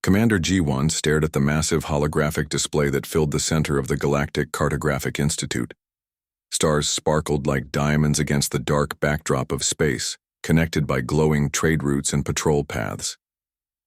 Commander G1 stared at the massive holographic display that filled the center of the Galactic Cartographic Institute. Stars sparkled like diamonds against the dark backdrop of space, connected by glowing trade routes and patrol paths.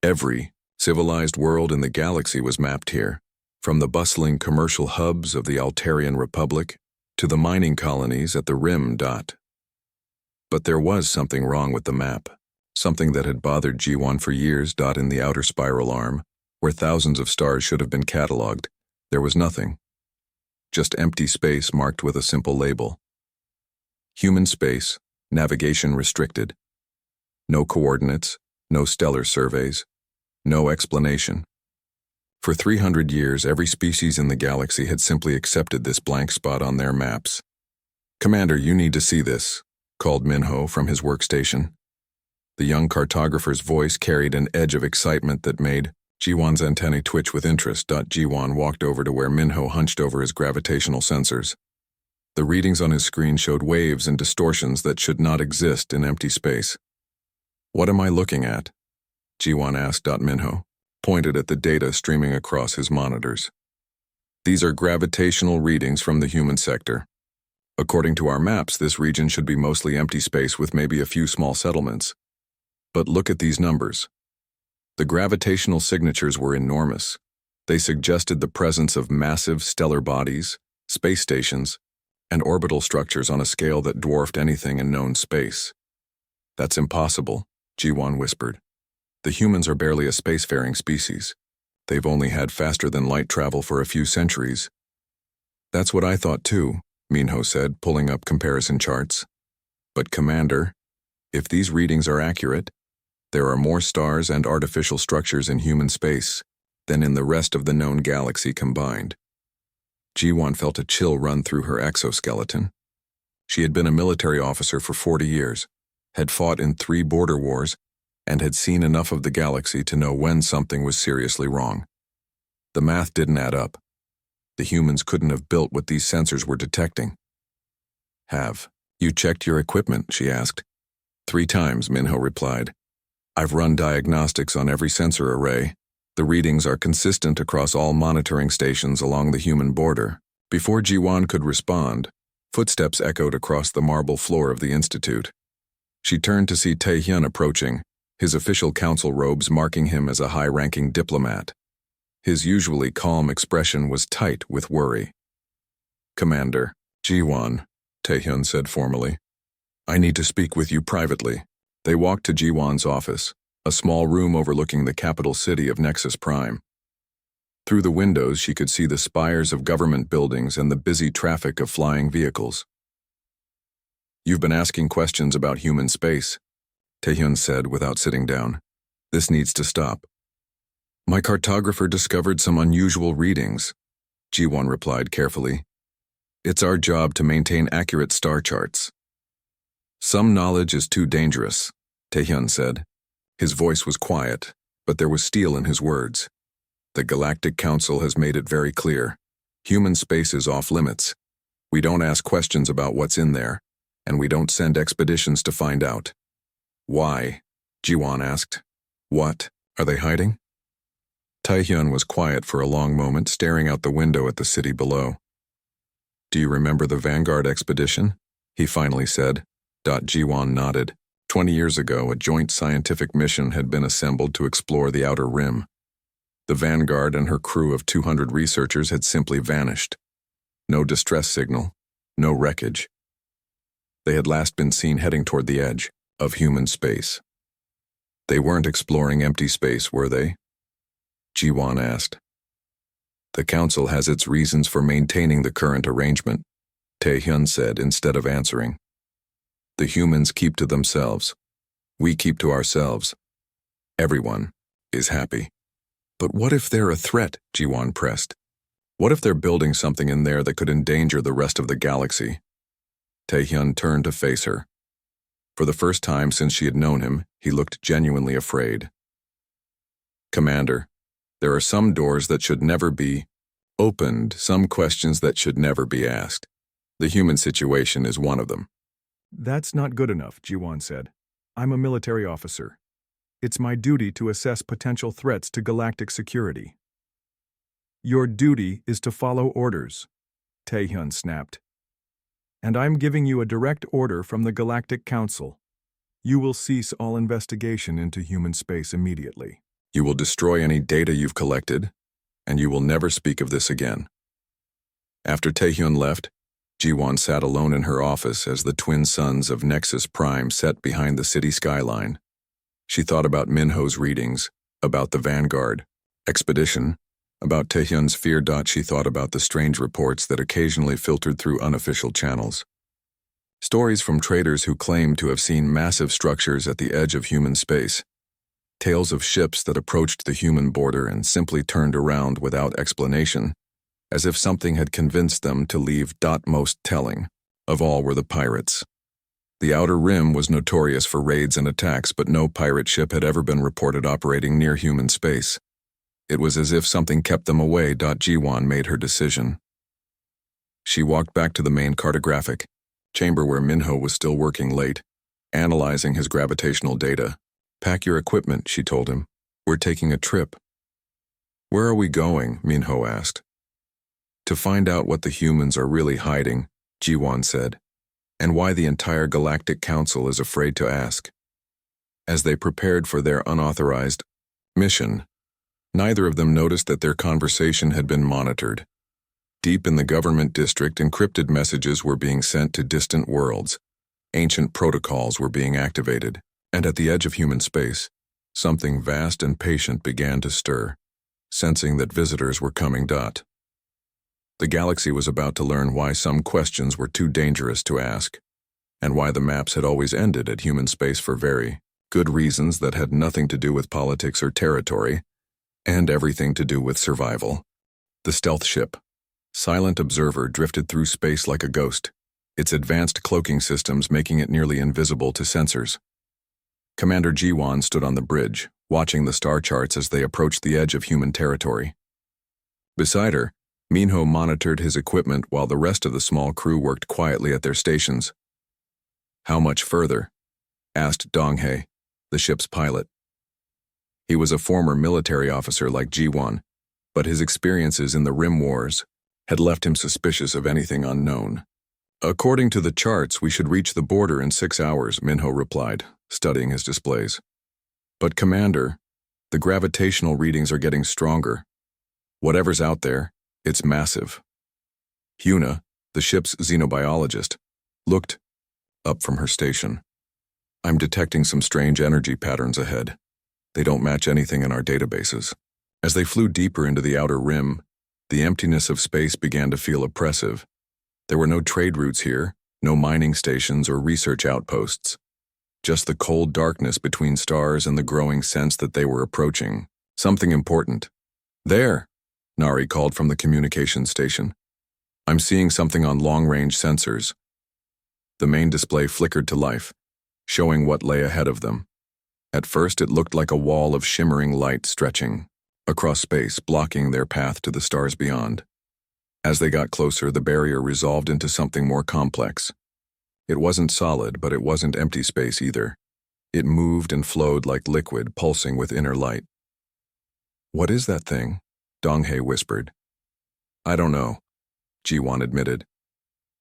Every civilized world in the galaxy was mapped here, from the bustling commercial hubs of the Altarian Republic to the mining colonies at the rim. But there was something wrong with the map, something that had bothered G1 for years. In the outer spiral arm, where thousands of stars should have been cataloged, there was nothing. Just empty space marked with a simple label. Human space, navigation restricted. No coordinates, no stellar surveys, no explanation. For 300 years, every species in the galaxy had simply accepted this blank spot on their maps. "Commander, you need to see this," called Minho from his workstation. The young cartographer's voice carried an edge of excitement that made G1's antennae twitch with interest. G1 walked over to where Minho hunched over his gravitational sensors. The readings on his screen showed waves and distortions that should not exist in empty space. "What am I looking at?" G1 asked. Minho pointed at the data streaming across his monitors. "These are gravitational readings from the human sector. According to our maps, this region should be mostly empty space with maybe a few small settlements. But look at these numbers." The gravitational signatures were enormous. They suggested the presence of massive stellar bodies, space stations, and orbital structures on a scale that dwarfed anything in known space. "That's impossible," G1 whispered. "The humans are barely a spacefaring species. They've only had faster-than-light travel for a few centuries." "That's what I thought too," Minho said, pulling up comparison charts. "But Commander, if these readings are accurate, there are more stars and artificial structures in human space than in the rest of the known galaxy combined." G1 felt a chill run through her exoskeleton. She had been a military officer for 40 years, had fought in 3 border wars, and had seen enough of the galaxy to know when something was seriously wrong. The math didn't add up. The humans couldn't have built what these sensors were detecting. "Have you checked your equipment?" she asked. "3 times, Minho replied. "I've run diagnostics on every sensor array. The readings are consistent across all monitoring stations along the human border." Before G1 could respond, footsteps echoed across the marble floor of the institute. She turned to see Taehyun approaching, his official council robes marking him as a high-ranking diplomat. His usually calm expression was tight with worry. "Commander, G1, Taehyun said formally. "I need to speak with you privately." They walked to G1's office, a small room overlooking the capital city of Nexus Prime. Through the windows, she could see the spires of government buildings and the busy traffic of flying vehicles. "You've been asking questions about human space," Taehyun said without sitting down. "This needs to stop." "My cartographer discovered some unusual readings," G1 replied carefully. "It's our job to maintain accurate star charts." "Some knowledge is too dangerous," Taehyun said. His voice was quiet, but there was steel in his words. "The Galactic Council has made it very clear. Human space is off limits. We don't ask questions about what's in there, and we don't send expeditions to find out." "Why?" Ji-won asked. "What? Are they hiding?" Taehyun was quiet for a long moment, staring out the window at the city below. "Do you remember the Vanguard expedition?" he finally said. Ji-won nodded. 20 years ago, a joint scientific mission had been assembled to explore the outer rim. The Vanguard and her crew of 200 researchers had simply vanished. No distress signal, no wreckage. They had last been seen heading toward the edge of human space. "They weren't exploring empty space, were they?" Ji-won asked. "The Council has its reasons for maintaining the current arrangement," Taehyun said instead of answering. "The humans keep to themselves. We keep to ourselves. Everyone is happy." "But what if they're a threat?" Ji-won pressed. "What if they're building something in there that could endanger the rest of the galaxy?" Taehyun turned to face her. For the first time since she had known him, he looked genuinely afraid. "Commander, there are some doors that should never be opened, some questions that should never be asked. The human situation is one of them." "That's not good enough," Ji-won said. "I'm a military officer. It's my duty to assess potential threats to galactic security. Your duty is to follow orders, Taehyun snapped. And I'm giving you a direct order from the Galactic Council. You will cease all investigation into human space immediately. You will destroy any data you've collected, and you will never speak of this again. After Taehyun left, Jiwon sat alone in her office as the twin suns of Nexus Prime set behind the city skyline. She thought about Minho's readings, about the Vanguard expedition, about Taehyun's fear. She thought about the strange reports that occasionally filtered through unofficial channels. Stories from traders who claimed to have seen massive structures at the edge of human space. Tales of ships that approached the human border and simply turned around without explanation, as if something had convinced them to leave. Most telling of all were the pirates. The Outer Rim was notorious for raids and attacks, but no pirate ship had ever been reported operating near human space. It was as if something kept them away. Jiwon made her decision. She walked back to the main cartographic chamber where Minho was still working late, analyzing his gravitational data. Pack your equipment, she told him. We're taking a trip. Where are we going? Minho asked. To find out what the humans are really hiding, Jiwon said, and why the entire Galactic Council is afraid to ask. As they prepared for their unauthorized mission, neither of them noticed that their conversation had been monitored. Deep in the government district, encrypted messages were being sent to distant worlds. Ancient protocols were being activated, and at the edge of human space, something vast and patient began to stir, sensing that visitors were coming. The galaxy was about to learn why some questions were too dangerous to ask, and why the maps had always ended at human space for very good reasons that had nothing to do with politics or territory, and everything to do with survival. The stealth ship, Silent Observer, drifted through space like a ghost, its advanced cloaking systems making it nearly invisible to sensors. Commander Jiwon stood on the bridge, watching the star charts as they approached the edge of human territory. Beside her, Minho monitored his equipment while the rest of the small crew worked quietly at their stations. How much further? Asked Donghae, the ship's pilot. He was a former military officer like Jiwon, but his experiences in the Rim Wars had left him suspicious of anything unknown. According to the charts, we should reach the border in 6 hours, Minho replied, studying his displays. But Commander, the gravitational readings are getting stronger. Whatever's out there, it's massive. Hyuna, the ship's xenobiologist, looked up from her station. I'm detecting some strange energy patterns ahead. They don't match anything in our databases. As they flew deeper into the outer rim, the emptiness of space began to feel oppressive. There were no trade routes here, no mining stations or research outposts. Just the cold darkness between stars and the growing sense that they were approaching something important. There, Nari called from the communication station. I'm seeing something on long-range sensors. The main display flickered to life, showing what lay ahead of them. At first, it looked like a wall of shimmering light stretching across space, blocking their path to the stars beyond. As they got closer, the barrier resolved into something more complex. It wasn't solid, but it wasn't empty space either. It moved and flowed like liquid, pulsing with inner light. What is that thing? Donghae whispered. I don't know, Jiwon admitted.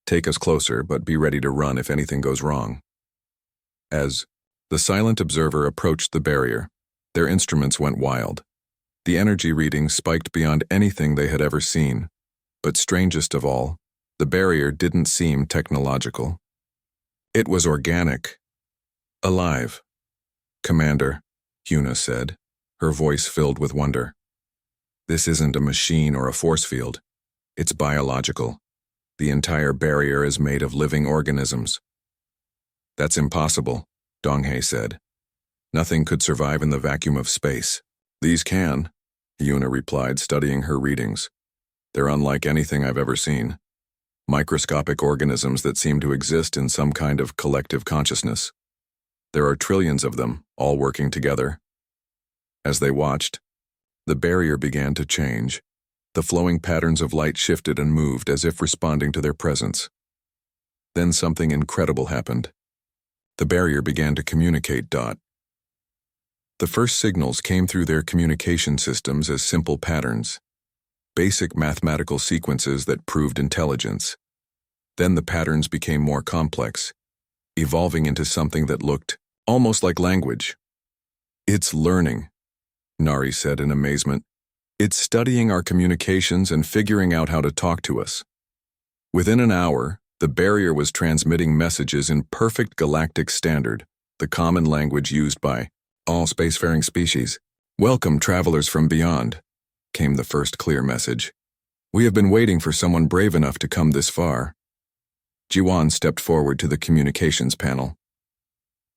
Take us closer, but be ready to run if anything goes wrong. As the Silent Observer approached the barrier, their instruments went wild. The energy readings spiked beyond anything they had ever seen. But strangest of all, the barrier didn't seem technological. It was organic. Alive. Commander, Hyuna said, her voice filled with wonder. This isn't a machine or a force field. It's biological. The entire barrier is made of living organisms. That's impossible, Donghae said. Nothing could survive in the vacuum of space. These can, Hyuna replied, studying her readings. They're unlike anything I've ever seen. Microscopic organisms that seem to exist in some kind of collective consciousness. There are trillions of them, all working together. As they watched, the barrier began to change. The flowing patterns of light shifted and moved as if responding to their presence. Then something incredible happened. The barrier began to communicate. The first signals came through their communication systems as simple patterns, basic mathematical sequences that proved intelligence. Then the patterns became more complex, evolving into something that looked almost like language. "It's learning," Nari said in amazement. "It's studying our communications and figuring out how to talk to us." Within an hour, the barrier was transmitting messages in perfect galactic standard, the common language used by all spacefaring species. "Welcome, travelers from beyond," came the first clear message. "We have been waiting for someone brave enough to come this far." Jiwan stepped forward to the communications panel.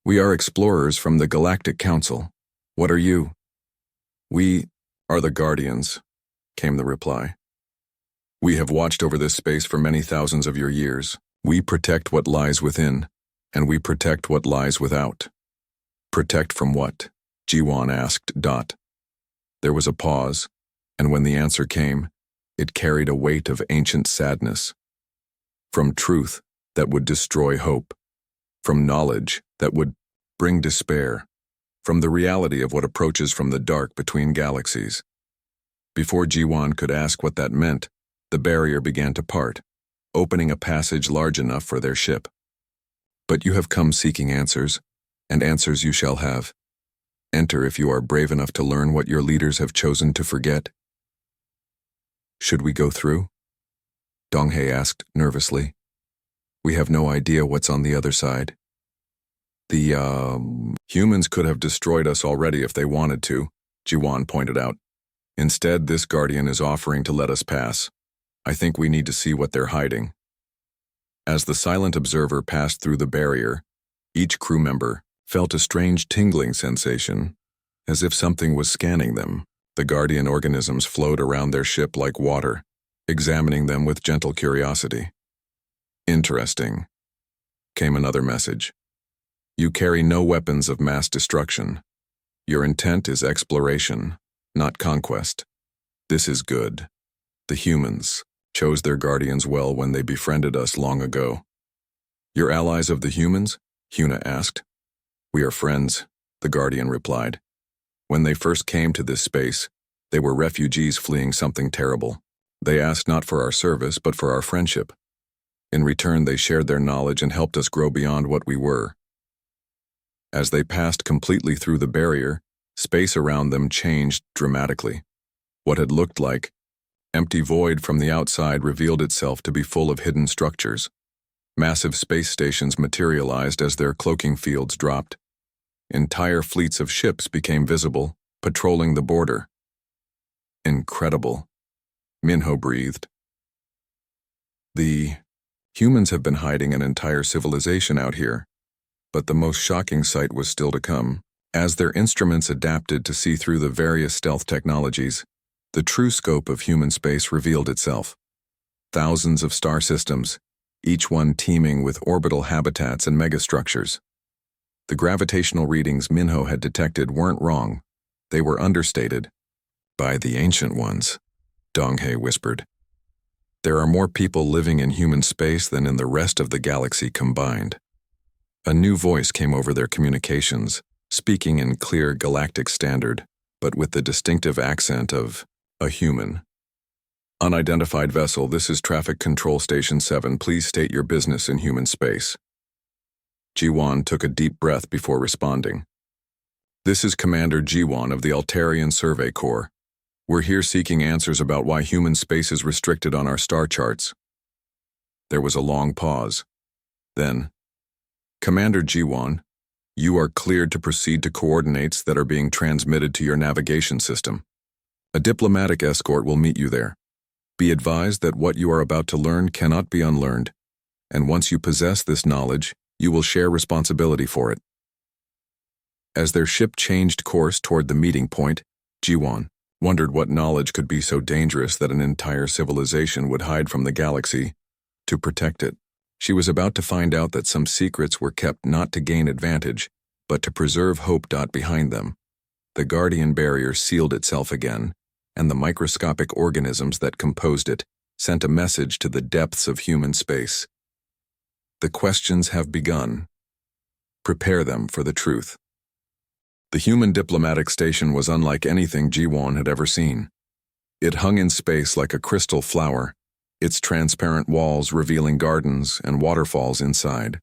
"We are explorers from the Galactic Council. What are you?" "We are the Guardians," came the reply. "We have watched over this space for many thousands of your years. We protect what lies within, and we protect what lies without." "Protect from what?" Jiwan asked. There was a pause, and when the answer came, it carried a weight of ancient sadness. "From truth that would destroy hope, from knowledge that would bring despair, from the reality of what approaches from the dark between galaxies." Before Jiwan could ask what that meant, the barrier began to part, opening a passage large enough for their ship. "But you have come seeking answers, and answers you shall have. Enter if you are brave enough to learn what your leaders have chosen to forget." "Should we go through?" Donghae asked nervously. "We have no idea what's on the other side." The humans could have destroyed us already if they wanted to," Jiwan pointed out. "Instead, this Guardian is offering to let us pass. I think we need to see what they're hiding." As the silent observer passed through the barrier, each crew member felt a strange tingling sensation, as if something was scanning them. The Guardian organisms flowed around their ship like water, examining them with gentle curiosity. "Interesting," came another message. "You carry no weapons of mass destruction. Your intent is exploration, not conquest. This is good. The humans chose their guardians well when they befriended us long ago." "You're allies of the humans?" Huna asked. "We are friends," the Guardian replied. "When they first came to this space, they were refugees fleeing something terrible. They asked not for our service, but for our friendship. In return, they shared their knowledge and helped us grow beyond what we were." As they passed completely through the barrier, space around them changed dramatically. What had looked like empty void from the outside revealed itself to be full of hidden structures. Massive space stations materialized as their cloaking fields dropped. Entire fleets of ships became visible, patrolling the border. "Incredible," Minho breathed. "The humans have been hiding an entire civilization out here, but the most shocking sight was still to come. As their instruments adapted to see through the various stealth technologies, the true scope of human space revealed itself. Thousands of star systems, each one teeming with orbital habitats and megastructures. The gravitational readings Minho had detected weren't wrong. They were understated. "By the Ancient Ones," Donghae whispered. "There are more people living in human space than in the rest of the galaxy combined." A new voice came over their communications, speaking in clear galactic standard, but with the distinctive accent of a human. "Unidentified vessel, this is Traffic Control Station 7. Please state your business in human space." Jiwan took a deep breath before responding. "This is Commander Jiwan of the Altarian Survey Corps. We're here seeking answers about why human space is restricted on our star charts." There was a long pause. Then, "Commander Jiwan, you are cleared to proceed to coordinates that are being transmitted to your navigation system. A diplomatic escort will meet you there. Be advised that what you are about to learn cannot be unlearned, and once you possess this knowledge, you will share responsibility for it." As their ship changed course toward the meeting point, Jiwan wondered what knowledge could be so dangerous that an entire civilization would hide from the galaxy to protect it. She was about to find out that some secrets were kept not to gain advantage, but to preserve hope. Behind them, the Guardian barrier sealed itself again, and the microscopic organisms that composed it sent a message to the depths of human space. "The questions have begun. Prepare them for the truth." The human diplomatic station was unlike anything Ji-won had ever seen. It hung in space like a crystal flower, its transparent walls revealing gardens and waterfalls inside.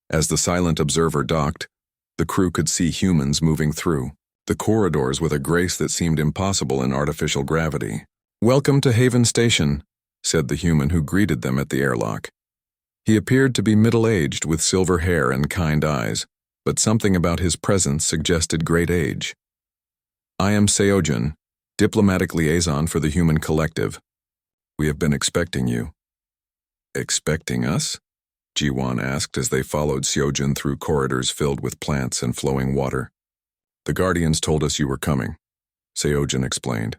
As the silent observer docked, the crew could see humans moving through the corridors with a grace that seemed impossible in artificial gravity. "Welcome to Haven Station," said the human who greeted them at the airlock. He appeared to be middle-aged with silver hair and kind eyes, but something about his presence suggested great age. "I am Seojun, diplomatic liaison for the human collective. We have been expecting you." "Expecting us?" Ji-won asked as they followed Seojun through corridors filled with plants and flowing water. "The Guardians told us you were coming," Seojun explained.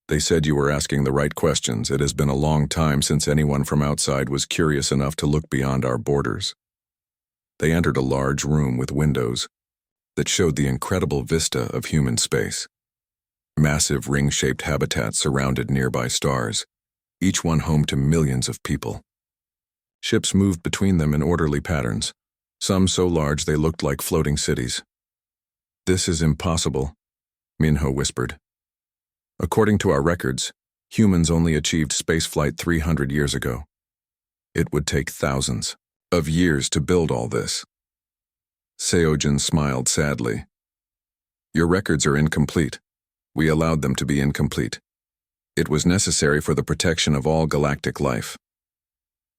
"They said you were asking the right questions. It has been a long time since anyone from outside was curious enough to look beyond our borders." They entered a large room with windows that showed the incredible vista of human space. Massive ring-shaped habitats surrounded nearby stars, each one home to millions of people. Ships moved between them in orderly patterns, some so large they looked like floating cities. "This is impossible," Minho whispered. "According to our records, humans only achieved spaceflight 300 years ago. It would take thousands of years to build all this." Seojun smiled sadly. "Your records are incomplete. We allowed them to be incomplete. It was necessary for the protection of all galactic life."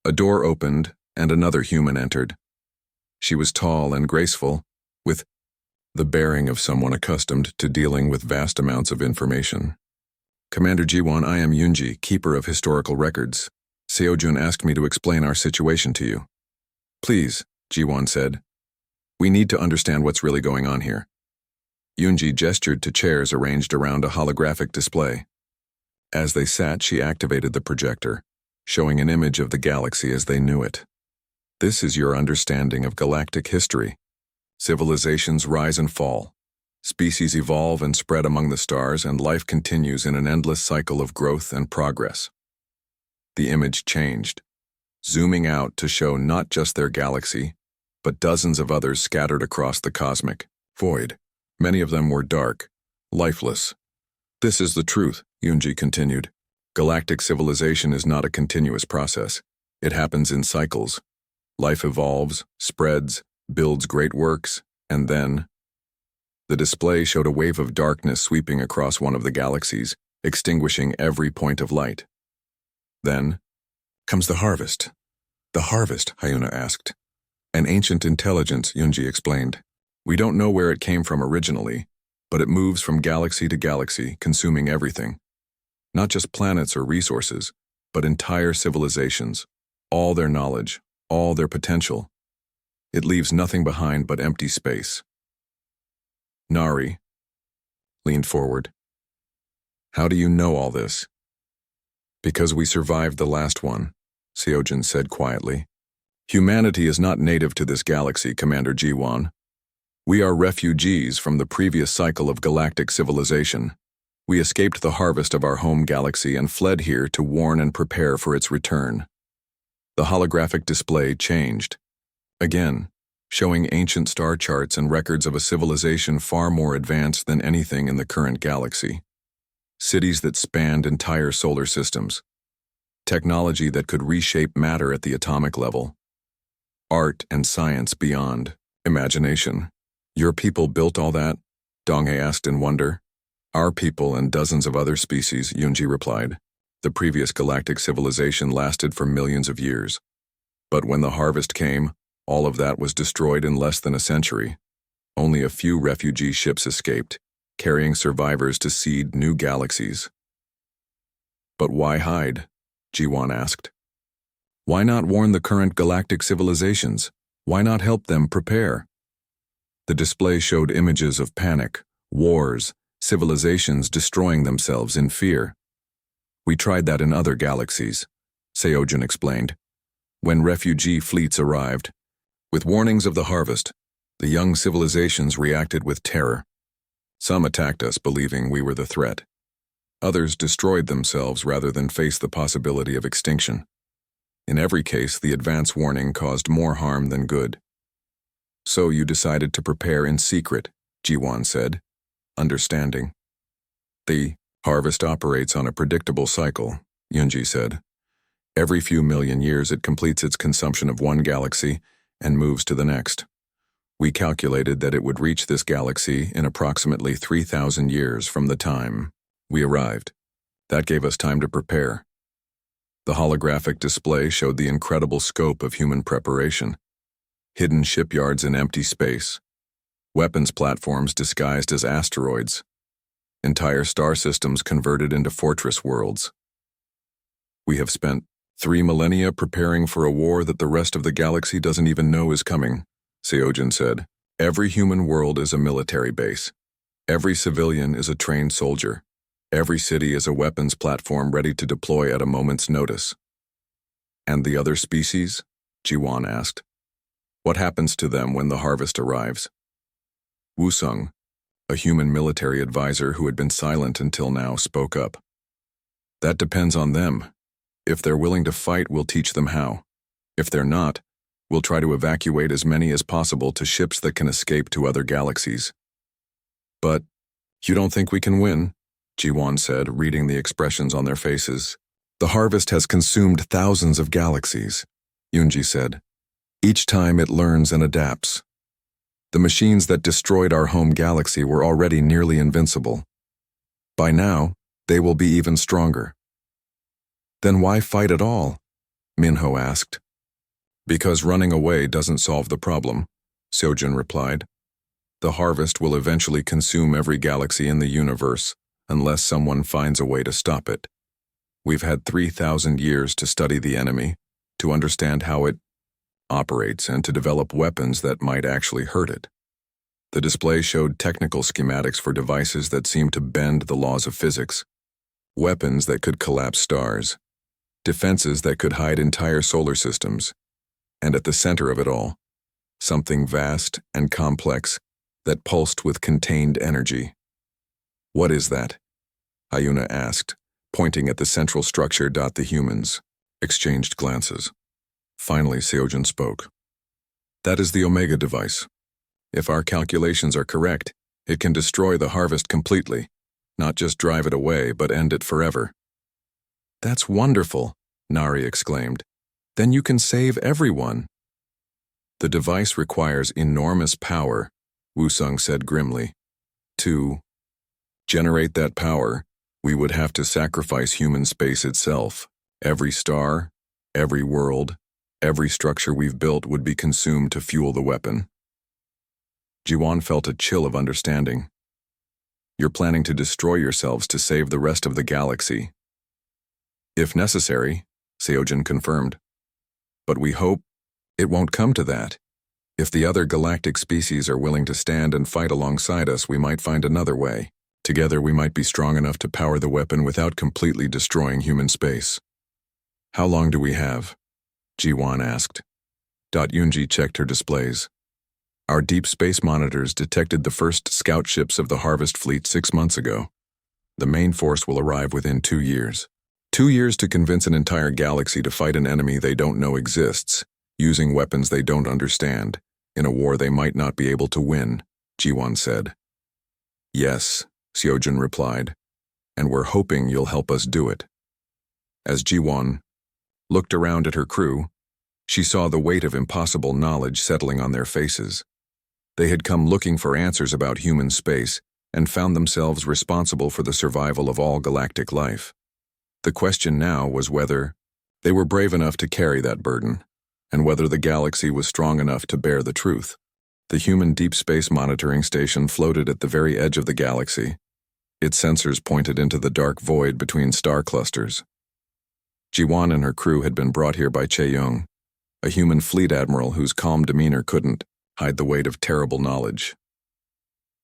A door opened, and another human entered. She was tall and graceful, with the bearing of someone accustomed to dealing with vast amounts of information. "Commander Ji-won, I am Yoonji, keeper of historical records. Seojun asked me to explain our situation to you." "Please," Ji-won said. "We need to understand what's really going on here." Yoonji gestured to chairs arranged around a holographic display. As they sat, she activated the projector, showing an image of the galaxy as they knew it. "This is your understanding of galactic history. Civilizations rise and fall. Species evolve and spread among the stars, and life continues in an endless cycle of growth and progress." The image changed, zooming out to show not just their galaxy, but dozens of others scattered across the cosmic void. Many of them were dark, lifeless. "This is the truth," Yoonji continued. "Galactic civilization is not a continuous process. It happens in cycles. Life evolves, spreads, builds great works, and then—" The display showed a wave of darkness sweeping across one of the galaxies, extinguishing every point of light. "Then comes the harvest." "The harvest?" Hyuna asked. "An ancient intelligence," Yoonji explained. "We don't know where it came from originally, but it moves from galaxy to galaxy, consuming everything. Not just planets or resources, but entire civilizations, all their knowledge, all their potential. It leaves nothing behind but empty space." Nari leaned forward. "How do you know all this?" "Because we survived the last one," Seojun said quietly. "Humanity is not native to this galaxy, Commander Ji-won. We are refugees from the previous cycle of galactic civilization. We escaped the harvest of our home galaxy and fled here to warn and prepare for its return." The holographic display changed, again, showing ancient star charts and records of a civilization far more advanced than anything in the current galaxy. Cities that spanned entire solar systems. Technology that could reshape matter at the atomic level. Art and science beyond imagination. "Your people built all that?" Donghae asked in wonder. "Our people and dozens of other species," Yoonji replied. "The previous galactic civilization lasted for millions of years. But when the harvest came, all of that was destroyed in less than a century. Only a few refugee ships escaped, carrying survivors to seed new galaxies." "But why hide?" Ji-won asked. "Why not warn the current galactic civilizations? Why not help them prepare?" The display showed images of panic, wars, civilizations destroying themselves in fear. "We tried that in other galaxies," Seojun explained. "When refugee fleets arrived, with warnings of the harvest, the young civilizations reacted with terror. Some attacked us, believing we were the threat. Others destroyed themselves rather than face the possibility of extinction. In every case, the advance warning caused more harm than good. So you decided to prepare in secret, Jiwan said, understanding. The harvest operates on a predictable cycle, Yunji said. Every few million years it completes its consumption of one galaxy and moves to the next. We calculated that it would reach this galaxy in approximately 3,000 years from the time we arrived. That gave us time to prepare. The holographic display showed the incredible scope of human preparation. Hidden shipyards in empty space, weapons platforms disguised as asteroids, entire star systems converted into fortress worlds. We have spent 3 millennia preparing for a war that the rest of the galaxy doesn't even know is coming, Seojin said. Every human world is a military base. Every civilian is a trained soldier. Every city is a weapons platform ready to deploy at a moment's notice. And the other species? Jiwan asked. What happens to them when the harvest arrives? Wusung, a human military advisor who had been silent until now, spoke up. That depends on them. If they're willing to fight, we'll teach them how. If they're not, we'll try to evacuate as many as possible to ships that can escape to other galaxies. But you don't think we can win? Jiwan said, reading the expressions on their faces. The harvest has consumed thousands of galaxies, Yunji said. Each time it learns and adapts. The machines that destroyed our home galaxy were already nearly invincible. By now, they will be even stronger. Then why fight at all? Minho asked. Because running away doesn't solve the problem, Seojin replied. The harvest will eventually consume every galaxy in the universe, unless someone finds a way to stop it. We've had 3,000 years to study the enemy, to understand how it operates, and to develop weapons that might actually hurt it. The display showed technical schematics for devices that seemed to bend the laws of physics, weapons that could collapse stars, defenses that could hide entire solar systems, and at the center of it all, something vast and complex that pulsed with contained energy. What is that? Ayuna asked, pointing at the central structure. The humans exchanged glances. Finally, Seojin spoke. That is the Omega device. If our calculations are correct, it can destroy the harvest completely, not just drive it away, but end it forever. That's wonderful, Nari exclaimed. Then you can save everyone. The device requires enormous power, Wusung said grimly. To generate that power, we would have to sacrifice human space itself. Every star, every world, every structure we've built would be consumed to fuel the weapon. Jiwan felt a chill of understanding. You're planning to destroy yourselves to save the rest of the galaxy. If necessary, Seojin confirmed. But we hope it won't come to that. If the other galactic species are willing to stand and fight alongside us, we might find another way. Together we might be strong enough to power the weapon without completely destroying human space. How long do we have? Jiwan asked. Yunji checked her displays. Our deep space monitors detected the first scout ships of the Harvest Fleet 6 months ago. The main force will arrive within 2 years. 2 years to convince an entire galaxy to fight an enemy they don't know exists, using weapons they don't understand, in a war they might not be able to win, Jiwan said. Yes, Seojin replied, and we're hoping you'll help us do it. As Jiwan looked around at her crew, she saw the weight of impossible knowledge settling on their faces. They had come looking for answers about human space and found themselves responsible for the survival of all galactic life. The question now was whether they were brave enough to carry that burden, and whether the galaxy was strong enough to bear the truth. The human deep space monitoring station floated at the very edge of the galaxy. Its sensors pointed into the dark void between star clusters. Jiwan and her crew had been brought here by Chae-young, a human fleet admiral whose calm demeanor couldn't hide the weight of terrible knowledge.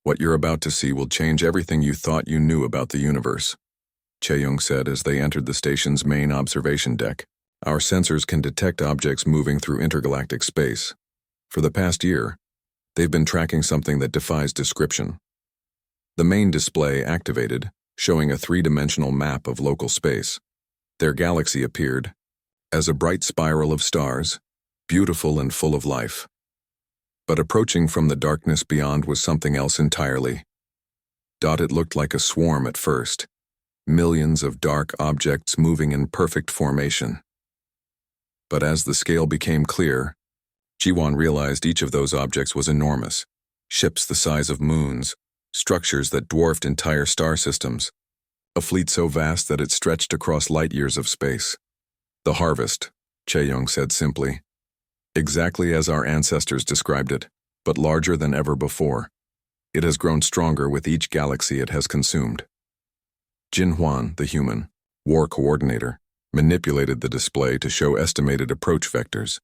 What you're about to see will change everything you thought you knew about the universe, Chae-young said as they entered the station's main observation deck. Our sensors can detect objects moving through intergalactic space. For the past year, they've been tracking something that defies description. The main display activated, showing a 3-dimensional map of local space. Their galaxy appeared as a bright spiral of stars, beautiful and full of life. But approaching from the darkness beyond was something else entirely. It looked like a swarm at first, millions of dark objects moving in perfect formation. But as the scale became clear, Jiwan realized each of those objects was enormous, ships the size of moons, structures that dwarfed entire star systems, a fleet so vast that it stretched across light years of space. The harvest, Chae-young said simply. Exactly as our ancestors described it, but larger than ever before. It has grown stronger with each galaxy it has consumed. Jin Huan, the human, war coordinator, manipulated the display to show estimated approach vectors.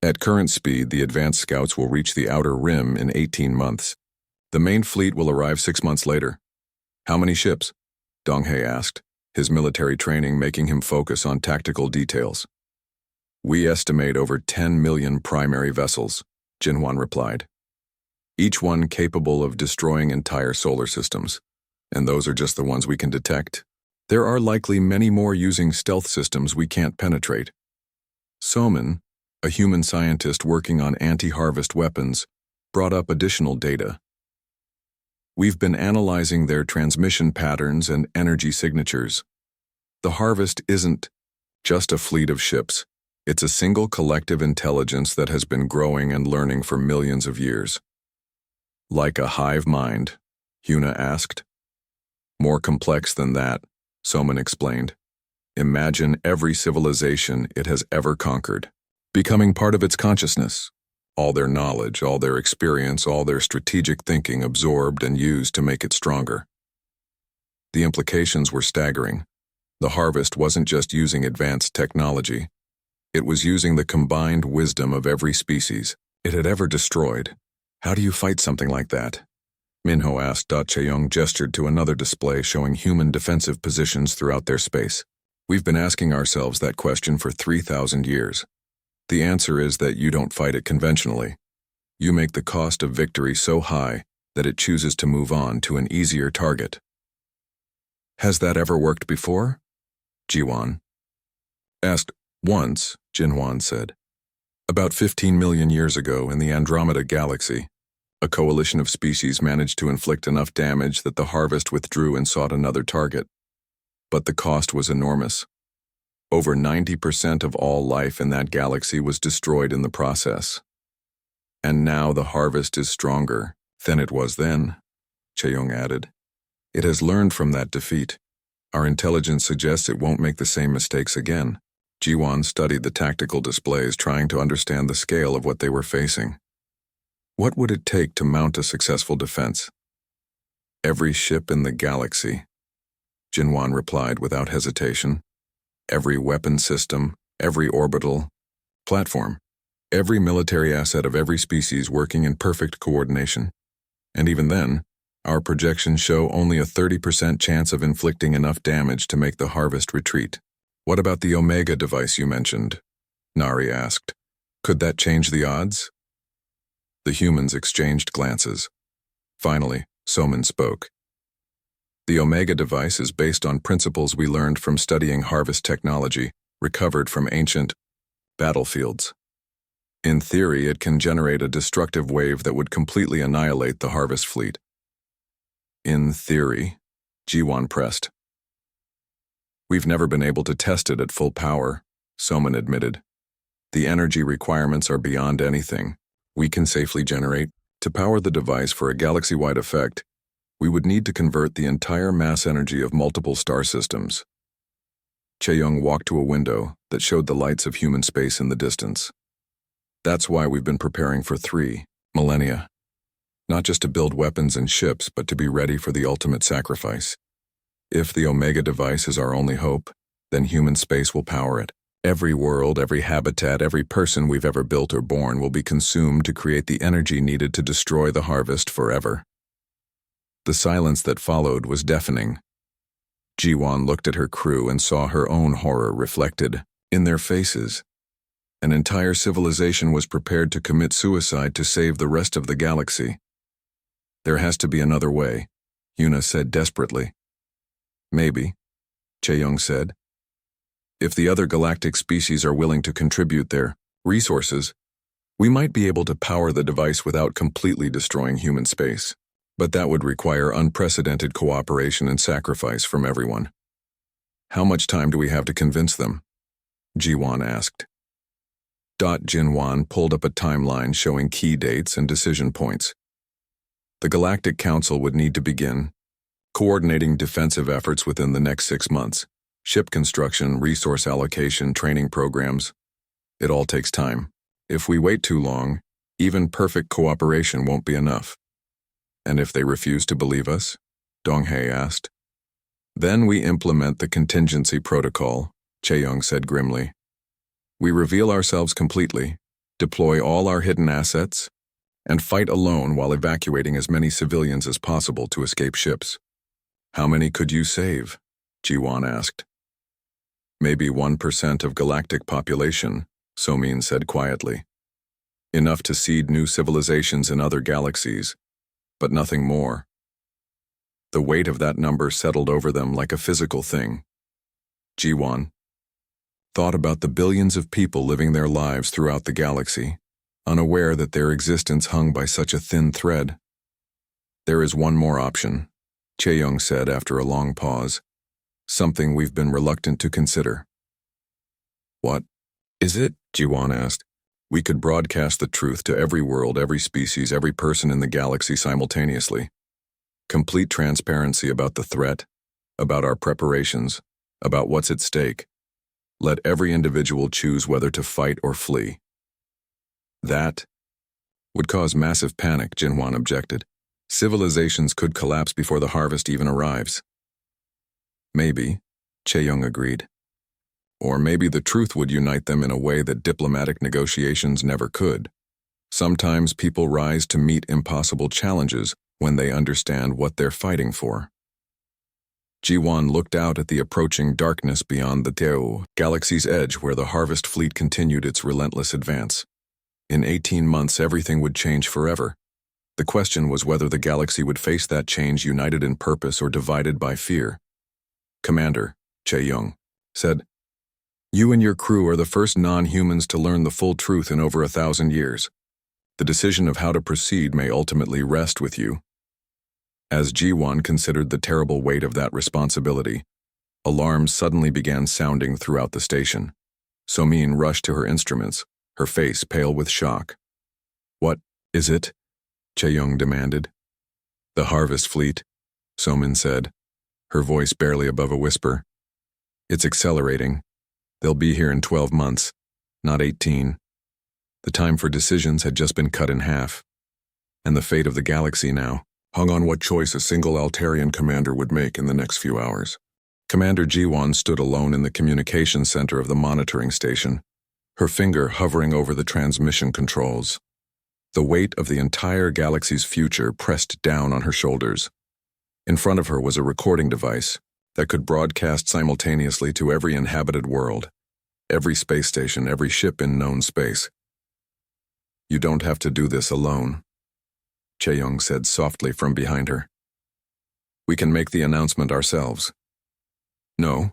At current speed, the advanced scouts will reach the outer rim in 18 months. The main fleet will arrive 6 months later. How many ships? Donghae asked, his military training making him focus on tactical details. We estimate over 10 million primary vessels, Jinhuan replied. Each one capable of destroying entire solar systems. And those are just the ones we can detect. There are likely many more using stealth systems we can't penetrate. Soman, a human scientist working on anti-harvest weapons, brought up additional data. We've been analyzing their transmission patterns and energy signatures. The harvest isn't just a fleet of ships. It's a single collective intelligence that has been growing and learning for millions of years. Like a hive mind? Huna asked. More complex than that, Soman explained. Imagine every civilization it has ever conquered, becoming part of its consciousness. All their knowledge, all their experience, all their strategic thinking absorbed and used to make it stronger. The implications were staggering. The harvest wasn't just using advanced technology. It was using the combined wisdom of every species it had ever destroyed. How do you fight something like that? Minho asked. Chae-young gestured to another display showing human defensive positions throughout their space. We've been asking ourselves that question for 3,000 years. The answer is that you don't fight it conventionally. You make the cost of victory so high that it chooses to move on to an easier target. Has that ever worked before? Jiwan asked. Once, Jinhuan said. About 15 million years ago in the Andromeda Galaxy, a coalition of species managed to inflict enough damage that the harvest withdrew and sought another target. But the cost was enormous. Over 90% of all life in that galaxy was destroyed in the process. And now the harvest is stronger than it was then, Chae-young added. It has learned from that defeat. Our intelligence suggests it won't make the same mistakes again. Jiwan studied the tactical displays, trying to understand the scale of what they were facing. What would it take to mount a successful defense? Every ship in the galaxy, Jinhuan replied without hesitation. Every weapon system, every orbital platform, every military asset of every species working in perfect coordination. And even then, our projections show only a 30% chance of inflicting enough damage to make the harvest retreat. What about the Omega device you mentioned? Nari asked. Could that change the odds? The humans exchanged glances. Finally, Soman spoke. The Omega device is based on principles we learned from studying harvest technology, recovered from ancient battlefields. In theory, it can generate a destructive wave that would completely annihilate the harvest fleet. In theory, Jiwan pressed. We've never been able to test it at full power, Soman admitted. The energy requirements are beyond anything we can safely generate. To power the device for a galaxy-wide effect, we would need to convert the entire mass energy of multiple star systems. Chae-young walked to a window that showed the lights of human space in the distance. That's why we've been preparing for 3 millennia. Not just to build weapons and ships, but to be ready for the ultimate sacrifice. If the Omega device is our only hope, then human space will power it. Every world, every habitat, every person we've ever built or born will be consumed to create the energy needed to destroy the harvest forever. The silence that followed was deafening. Jiwan looked at her crew and saw her own horror reflected in their faces. An entire civilization was prepared to commit suicide to save the rest of the galaxy. There has to be another way, Yuna said desperately. Maybe, Chae-young said. If the other galactic species are willing to contribute their resources, We might be able to power the device without completely destroying human space, but that would require unprecedented cooperation and sacrifice from everyone. How much time do we have to convince them? Jiwan asked. Jinwan pulled up a timeline showing key dates and decision points. The Galactic Council would need to begin coordinating defensive efforts within the next 6 months. Ship construction, resource allocation, training programs. It all takes time. If we wait too long, even perfect cooperation won't be enough. And if they refuse to believe us? Donghae asked. Then we implement the contingency protocol, Chaeyoung said grimly. We reveal ourselves completely, deploy all our hidden assets, and fight alone while evacuating as many civilians as possible to escape ships. How many could you save? Jiwan asked. Maybe 1% of galactic population, Somin said quietly. Enough to seed new civilizations in other galaxies, but nothing more. The weight of that number settled over them like a physical thing. Jiwan thought about the billions of people living their lives throughout the galaxy, unaware that their existence hung by such a thin thread. There is one more option, Chaeyoung said after a long pause, something we've been reluctant to consider. What is it? Jiwan asked. We could broadcast the truth to every world, every species, every person in the galaxy simultaneously. Complete transparency about the threat, about our preparations, about what's at stake. Let every individual choose whether to fight or flee. That would cause massive panic, Jinwan objected. Civilizations could collapse before the harvest even arrives. Maybe, Chaeyoung agreed. Or maybe the truth would unite them in a way that diplomatic negotiations never could. Sometimes people rise to meet impossible challenges when they understand what they're fighting for. Jiwan looked out at the approaching darkness beyond the Teo galaxy's edge where the harvest fleet continued its relentless advance. In 18 months, everything would change forever. The question was whether the galaxy would face that change united in purpose or divided by fear. Commander, Chaeyoung said, you and your crew are the first non-humans to learn the full truth in over 1,000 years. The decision of how to proceed may ultimately rest with you. As Jiwan considered the terrible weight of that responsibility, alarms suddenly began sounding throughout the station. Somin rushed to her instruments, her face pale with shock. What is it? Chaeyoung demanded. The harvest fleet, Somin said, her voice barely above a whisper. It's accelerating. They'll be here in 12 months, not 18. The time for decisions had just been cut in half. And the fate of the galaxy now hung on what choice a single Altarian commander would make in the next few hours. Commander Jiwan stood alone in the communications center of the monitoring station, her finger hovering over the transmission controls. The weight of the entire galaxy's future pressed down on her shoulders. In front of her was a recording device that could broadcast simultaneously to every inhabited world, every space station, every ship in known space. You don't have to do this alone, Chaeyoung said softly from behind her. We can make the announcement ourselves. No,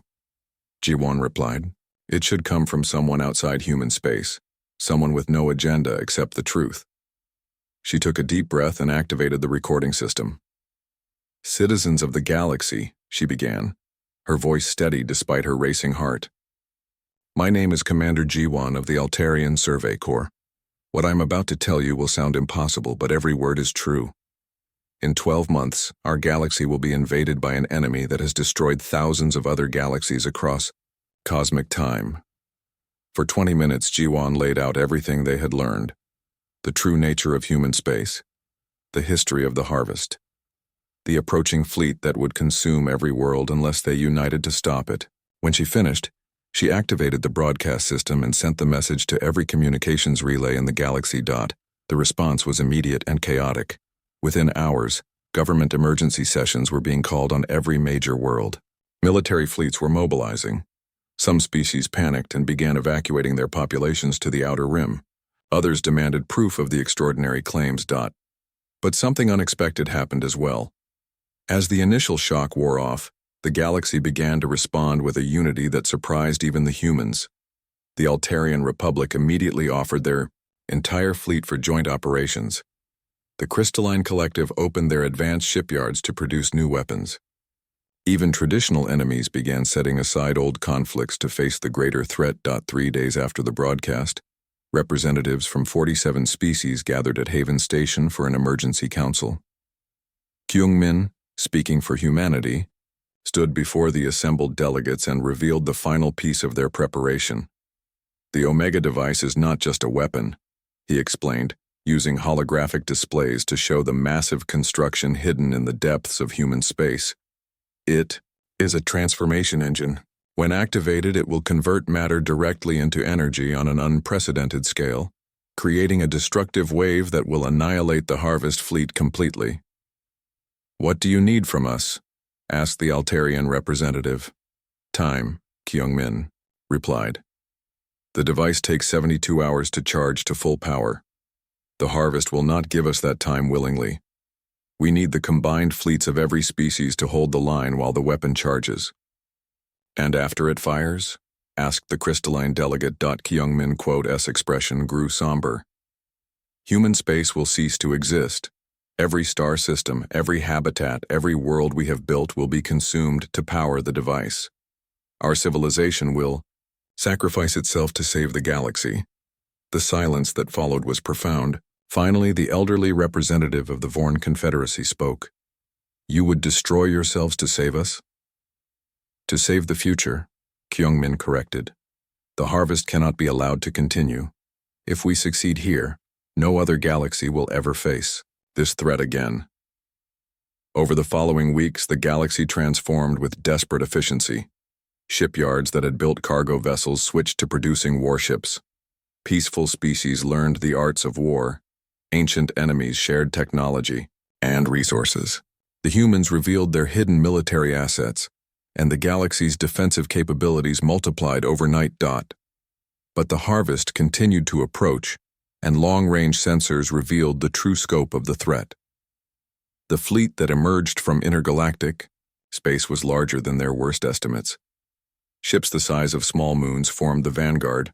Jiwan replied. It should come from someone outside human space, someone with no agenda except the truth. She took a deep breath and activated the recording system. Citizens of the galaxy, she began, her voice steady despite her racing heart. My name is Commander Jiwan of the Altarian Survey Corps. What I'm about to tell you will sound impossible, but every word is true. In 12 months, our galaxy will be invaded by an enemy that has destroyed thousands of other galaxies across cosmic time. For 20 minutes, Jiwan laid out everything they had learned, the true nature of human space, the history of the harvest, the approaching fleet that would consume every world unless they united to stop it. When she finished, she activated the broadcast system and sent the message to every communications relay in the galaxy. The response was immediate and chaotic. Within hours, government emergency sessions were being called on every major world. Military fleets were mobilizing. Some species panicked and began evacuating their populations to the outer rim. Others demanded proof of the extraordinary claims. But something unexpected happened as well. As the initial shock wore off, the galaxy began to respond with a unity that surprised even the humans. The Altarian Republic immediately offered their entire fleet for joint operations. The Crystalline Collective opened their advanced shipyards to produce new weapons. Even traditional enemies began setting aside old conflicts to face the greater threat. 3 days after the broadcast, representatives from 47 species gathered at Haven Station for an emergency council. Kyung-min, speaking for humanity, stood before the assembled delegates and revealed the final piece of their preparation. The Omega device is not just a weapon, he explained, using holographic displays to show the massive construction hidden in the depths of human space. It is a transformation engine. When activated, it will convert matter directly into energy on an unprecedented scale, creating a destructive wave that will annihilate the Harvest fleet completely. "What do you need from us?" asked the Altarian representative. "Time," Kyung-min replied. "The device takes 72 hours to charge to full power. The Harvest will not give us that time willingly. We need the combined fleets of every species to hold the line while the weapon charges." "And after it fires?" asked the crystalline delegate. Kyung-min's expression grew somber. "Human space will cease to exist. Every star system, every habitat, every world we have built will be consumed to power the device. Our civilization will sacrifice itself to save the galaxy." The silence that followed was profound. Finally, the elderly representative of the Vorn Confederacy spoke. "You would destroy yourselves to save us?" "To save the future," Kyung-min corrected. "The Harvest cannot be allowed to continue. If we succeed here, no other galaxy will ever face this threat again." Over the following weeks, the galaxy transformed with desperate efficiency. Shipyards that had built cargo vessels switched to producing warships. Peaceful species learned the arts of war. Ancient enemies shared technology and resources. The humans revealed their hidden military assets, and the galaxy's defensive capabilities multiplied overnight. But the Harvest continued to approach, and long-range sensors revealed the true scope of the threat. The fleet that emerged from intergalactic space was larger than their worst estimates. Ships the size of small moons formed the vanguard,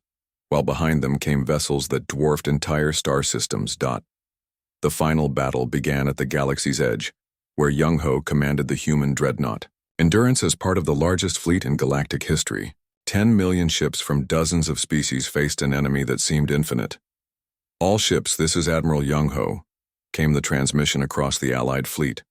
while behind them came vessels that dwarfed entire star systems. The final battle began at the galaxy's edge, where Young-ho commanded the human dreadnought. Endurance as part of the largest fleet in galactic history. 10 million ships from dozens of species faced an enemy that seemed infinite. "All ships, this is Admiral Young-ho," came the transmission across the Allied fleet.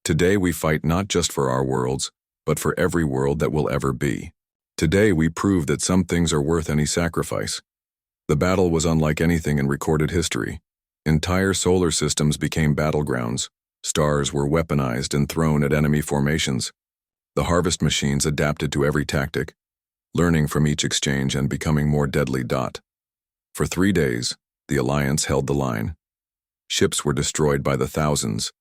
"Today we fight not just for our worlds, but for every world that will ever be. Today we prove that some things are worth any sacrifice." The battle was unlike anything in recorded history. Entire solar systems became battlegrounds. Stars were weaponized and thrown at enemy formations. The Harvest machines adapted to every tactic, learning from each exchange and becoming more deadly. For 3 days, the Alliance held the line. Ships were destroyed by the thousands,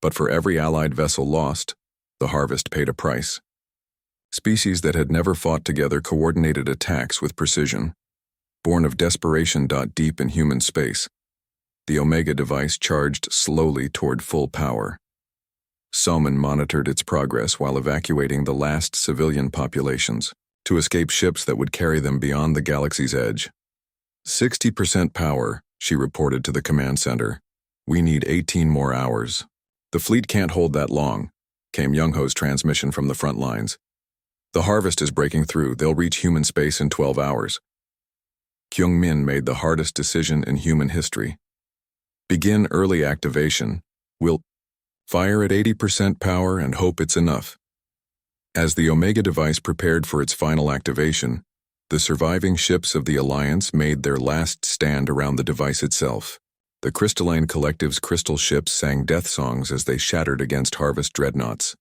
but for every Allied vessel lost, the Harvest paid a price. Species that had never fought together coordinated attacks with precision. Born of desperation. Deep in human space, the Omega device charged slowly toward full power. Soman monitored its progress while evacuating the last civilian populations to escape ships that would carry them beyond the galaxy's edge. 60% power, she reported to the command center. "We need 18 more hours." "The fleet can't hold that long," came Young-ho's transmission from the front lines. "The Harvest is breaking through. They'll reach human space in 12 hours. Kyung-min made the hardest decision in human history. "Begin early activation. We'll fire at 80% power and hope it's enough." As the Omega device prepared for its final activation, the surviving ships of the Alliance made their last stand around the device itself. The Crystalline Collective's crystal ships sang death songs as they shattered against Harvest dreadnoughts.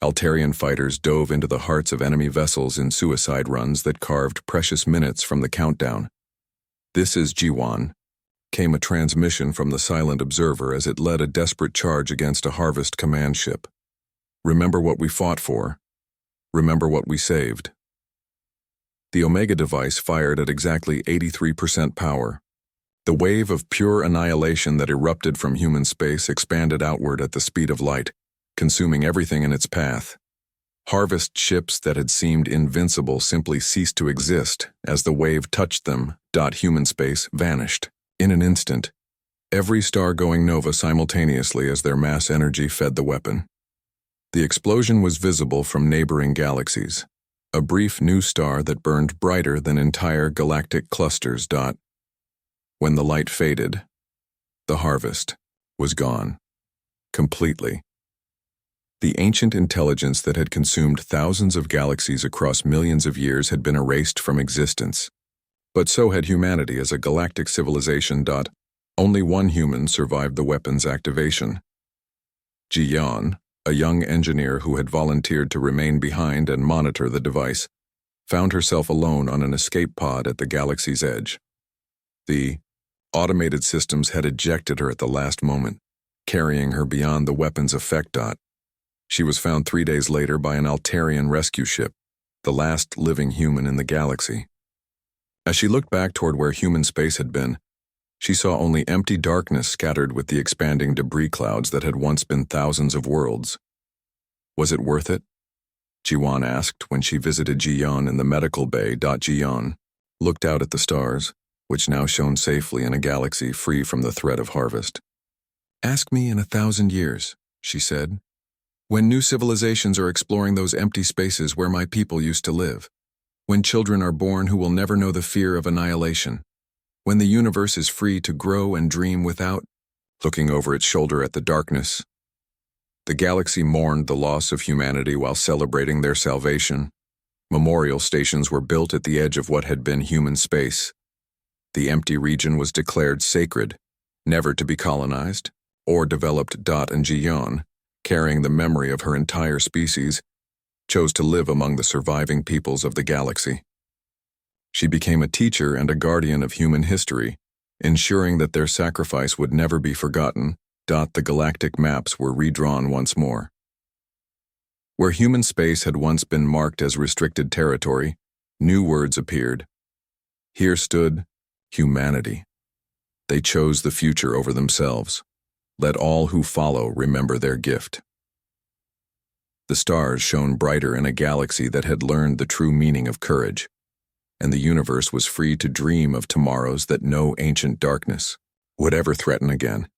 Altarian fighters dove into the hearts of enemy vessels in suicide runs that carved precious minutes from the countdown. "This is Jiwan," came a transmission from the silent observer as it led a desperate charge against a Harvest command ship. "Remember what we fought for. Remember what we saved." The Omega device fired at exactly 83% power. The wave of pure annihilation that erupted from human space expanded outward at the speed of light, consuming everything in its path. Harvest ships that had seemed invincible simply ceased to exist as the wave touched them. Human space vanished. In an instant, every star going nova simultaneously as their mass energy fed the weapon. The explosion was visible from neighboring galaxies, a brief new star that burned brighter than entire galactic clusters. When the light faded, the harvest was gone. Completely. The ancient intelligence that had consumed thousands of galaxies across millions of years had been erased from existence. But so had humanity as a galactic civilization. Only one human survived the weapon's activation. Ji-Yan, a young engineer who had volunteered to remain behind and monitor the device, found herself alone on an escape pod at the galaxy's edge. The automated systems had ejected her at the last moment, carrying her beyond the weapon's effect. She was found 3 days later by an Altarian rescue ship, the last living human in the galaxy. As she looked back toward where human space had been, she saw only empty darkness scattered with the expanding debris clouds that had once been thousands of worlds. Was it worth it? Ji-Wan asked when she visited Ji-Yan in the medical bay. Ji-Yan looked out at the stars, which now shone safely in a galaxy free from the threat of harvest. "Ask me in 1,000 years," she said, "when new civilizations are exploring those empty spaces where my people used to live, when children are born who will never know the fear of annihilation, when the universe is free to grow and dream without looking over its shoulder at the darkness." The galaxy mourned the loss of humanity while celebrating their salvation. Memorial stations were built at the edge of what had been human space. The empty region was declared sacred, never to be colonized or developed. And Ji-Yan, carrying the memory of her entire species, chose to live among the surviving peoples of the galaxy. She became a teacher and a guardian of human history, ensuring that their sacrifice would never be forgotten. The galactic maps were redrawn once more. Where human space had once been marked as restricted territory, new words appeared. Here stood humanity. They chose the future over themselves. Let all who follow remember their gift. The stars shone brighter in a galaxy that had learned the true meaning of courage, and the universe was free to dream of tomorrows that no ancient darkness would ever threaten again.